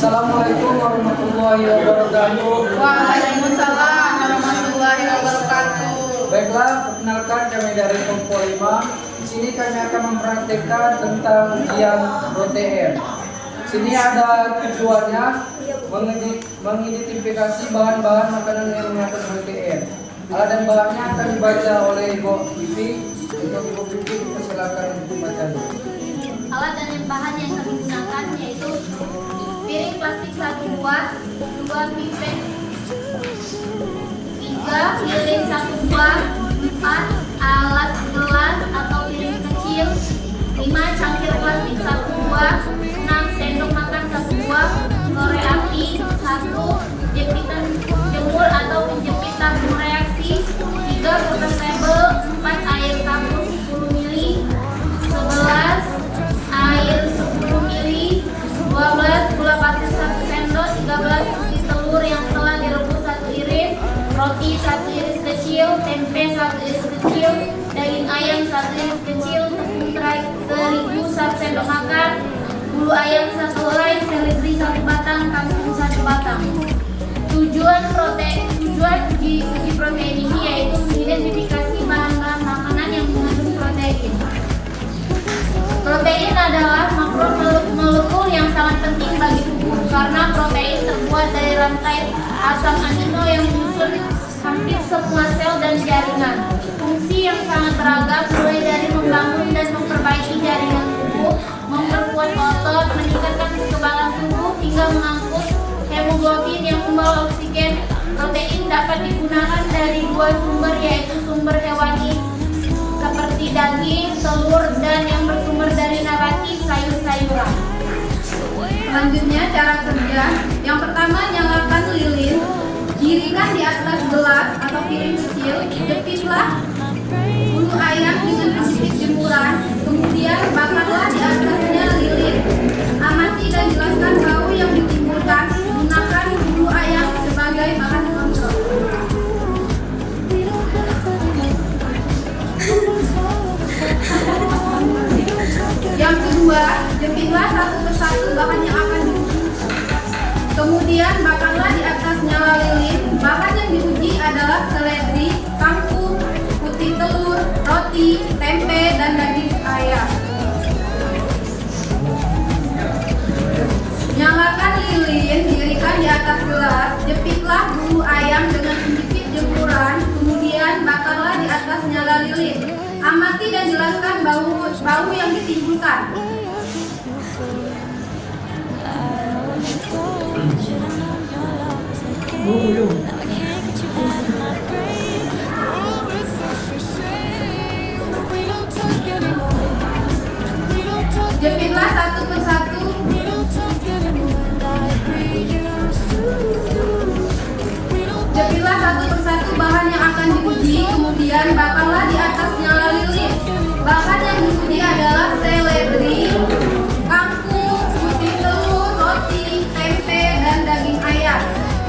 Assalamualaikum warahmatullahi wabarakatuh. Waalaikumsalam warahmatullahi wabarakatuh. Baiklah, perkenalkan kami dari Kelompok 5. Di sini kami akan mempraktikkan tentang ujian protein. Sini ada tujuannya mengidentifikasi bahan-bahan makanan yang mengandung protein. Alat dan bahannya akan dibaca oleh Ibu Vivi. Untuk Ibu Vivi, silakan membaca. Alat dan bahan yang kami gunakan yaitu piring plastik 1 buah, 2 pipet, 3 lilin 1 buah, 4 alas gelas atau piring kecil, 5 cangkir plastik 1 buah, 6 sendok makan 1 buah, korek api 1, jepitan jemur atau penjepit tabung reaksi, 3 kertas label, 4 air tabung 10 ml, 11 air 10 ml, 12 gula pasir 1 sendok, 13 putih telur yang telah direbus 1 iris, roti 1 iris kecil, tempe 1 iris kecil, daging ayam 1 iris kecil, tepung terigu 1 sendok makan, bulu ayam 1 helai, seledri 1 batang, kangkung 1 batang. Tujuan uji protein ini yaitu mengidentifikasi bahan-bahan makanan yang mengandung protein. Protein adalah makromolekul yang sangat penting bagi tubuh karena protein terbuat dari rantai asam amino yang menyusun hampir semua sel dan jaringan. Fungsi yang sangat beragam mulai dari membangun dan memperbaiki jaringan tubuh, memperkuat otot, meningkatkan kekebalan tubuh hingga mengangkut hemoglobin yang membawa oksigen. Protein dapat digunakan dari 2 sumber yaitu sumber hewani seperti daging, telur, dan yang bersumber dari nabati, sayur-sayuran. Selanjutnya cara kerja. Yang pertama, nyalakan lilin, girikan di atas gelas atau piring kecil, jepitlah bulu ayam dengan sedikit jemuran, kemudian bakarlah di atasnya lilin. Amati dan jelaskan bau yang ditimbulkan. Gunakan bulu ayam sebagai bahan kontrol. Yang kedua, jepitlah satu persatu bahan yang akan diuji. Kemudian bakarlah di atas nyala lilin. Bahan yang diuji adalah seledri, kangkung, putih telur, roti, tempe, dan daging ayam. Nyalakan lilin, dirikan di atas gelas, jepitlah bulu ayam dengan penjepit jemuran, kemudian bakarlah di atas nyala lilin. Amati dan jelaskan bau yang ditimbulkan. Jepitlah satu persatu. Jepitlah satu persatu bahan yang akan diuji, kemudian bakarlah di atas nyala lilin. Bahan yang diuji adalah seledri, kangkung, putih telur, roti, tempe, dan daging ayam.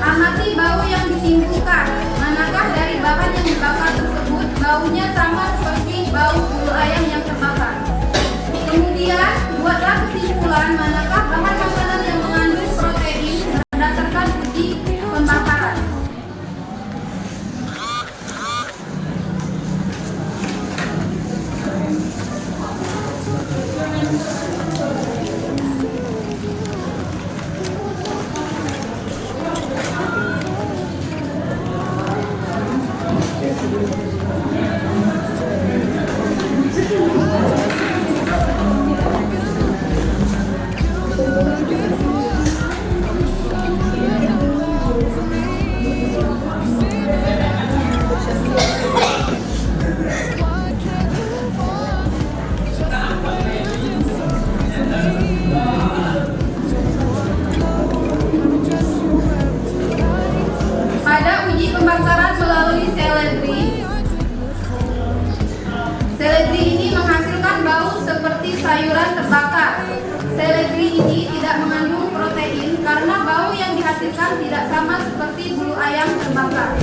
Amati bau yang ditimbulkan. Manakah dari bahan yang dibakar tersebut baunya sama seperti bau bulu ayam yang terbakar? Kemudian buatlah kesimpulan manakah bahan makanan yang mengandung protein berdasarkan uji pembakaran. Pada uji pembakaran melalui seledri ini menghasilkan bau seperti sayuran terbakar. Seledri ini tidak mengandung protein karena bau yang dihasilkan tidak sama seperti bulu ayam terbakar.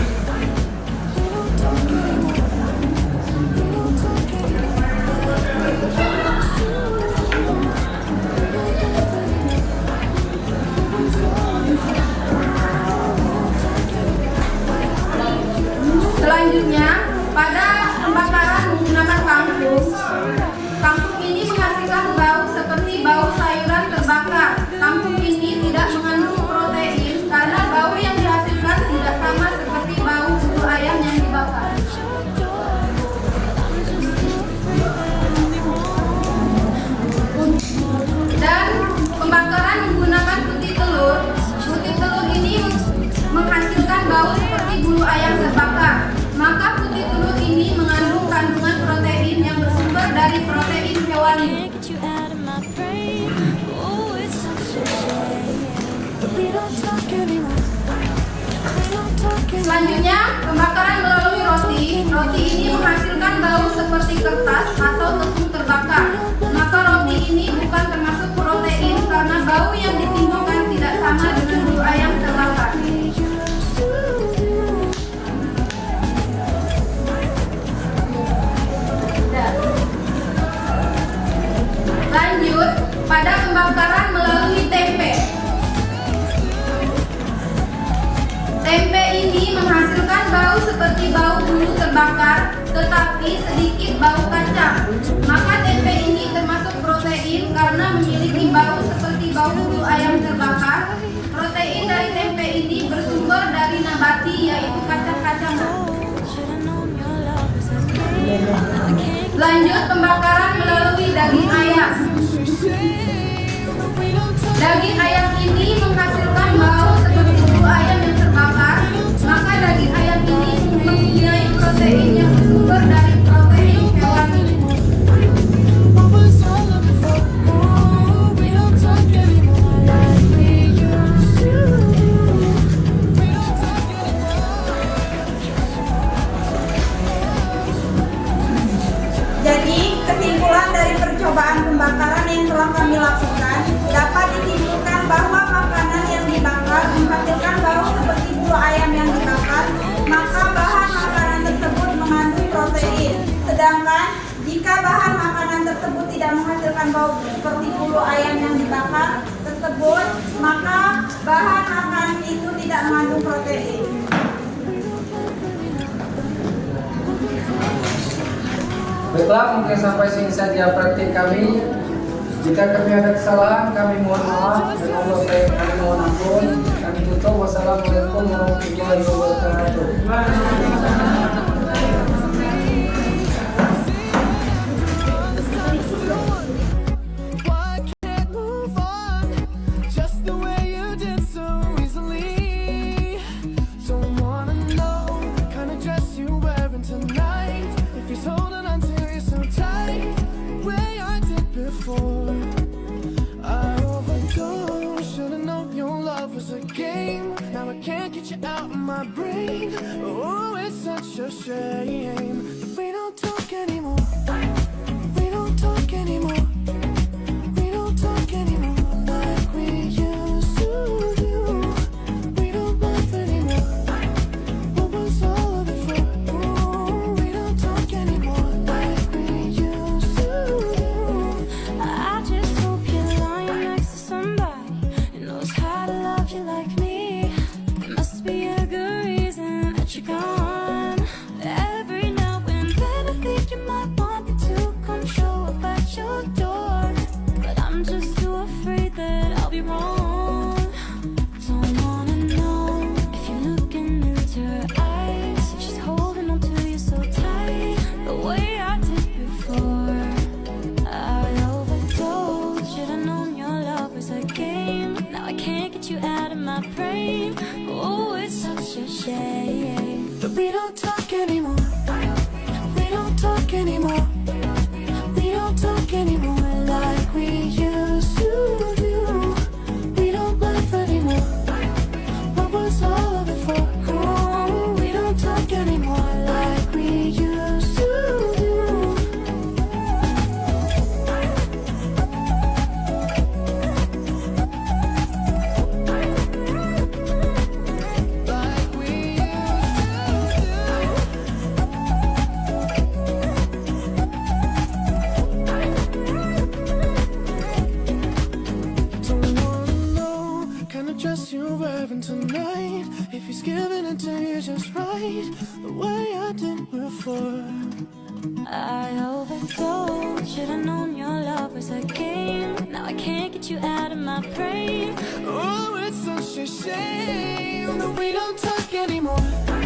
Selanjutnya, pada pembakaran menggunakan kangkung, kangkung ini menghasilkan bau seperti bau sayuran terbakar. Kangkung ini tidak mengandung protein karena bau yang dihasilkan tidak sama seperti bau bulu ayam yang dibakar. Dan pembakaran menggunakan putih telur. Putih telur ini menghasilkan bau seperti bulu ayam terbakar. Maka putih telur ini mengandung kandungan protein yang bersumber dari protein hewani. Selanjutnya, pembakaran melalui roti. Roti ini menghasilkan bau seperti kertas atau tepung terbakar. Maka roti ini bukan termasuk protein karena bau yang ditimbulkan tidak sama dengan bulu ayam terbakar. Lanjut, pada pembakaran melalui tempe. Tempe ini menghasilkan bau seperti bau bulu terbakar, tetapi sedikit bau kacang. Maka tempe ini termasuk protein karena memiliki bau seperti bau bulu ayam terbakar. Protein dari tempe ini bersumber dari nabati, yaitu kacang-kacangan. Lanjut, pembakaran melalui daging ayam. Daging ayam ini menghasilkan bau seperti bulu ayam yang terbakar. Maka daging ayam ini mempunyai protein yang bersumber dari protein hewani. Jadi, kesimpulan dari percobaan pembakaran yang telah kami lakukan dapat disimpulkan bahwa makanan yang dibakar menghasilkan bau seperti bulu ayam yang dibakar, maka bahan makanan tersebut mengandung protein. Sedangkan jika bahan makanan tersebut tidak menghasilkan bau seperti bulu ayam yang dibakar tersebut, maka bahan makanan itu tidak mengandung protein. Baiklah, mungkin sampai sini saja praktik kami. Jika kami ada kesalahan, kami mohon maaf dan Allah kami mohon ampun. Kami tutup. Wassalamualaikum warahmatullahi wabarakatuh. Why can't move on just the way you did so easily? Don't wanna know the kind of dress you're wearing tonight. If he's holding on to you so tight, way I did before. I overdosed. Should've known your love was a game. Now I can't get you out of my brain. Oh, it's such a shame that we don't talk anymore. We don't talk anymore. We don't talk anymore like we used to do. We don't laugh anymore. What was all of it for? Oh, we don't talk anymore like we used to do. I just hope you're lying next to somebody who knows how to love you like me. There must be a good reason that you're gone. Every now and then I think you might want me to come show up at your door, but I'm just too afraid that I'll be wrong. Don't wanna know if you're looking into her eyes, if she's holding on to you so tight, the way I did before. I overdosed. Should've known your love was a game. Now I can't get you out of my brain. Oh, it's such a shame That we don't talk anymore. We don't talk anymore. We don't talk anymore like we used to do. We don't laugh anymore. What was all of it for? Oh, we don't talk anymore like we used to do. Like we used to do. the way I did before. I overdosed. Should've known your love was a game. Now I can't get you out of my brain. Oh, it's such a shame that we don't talk anymore.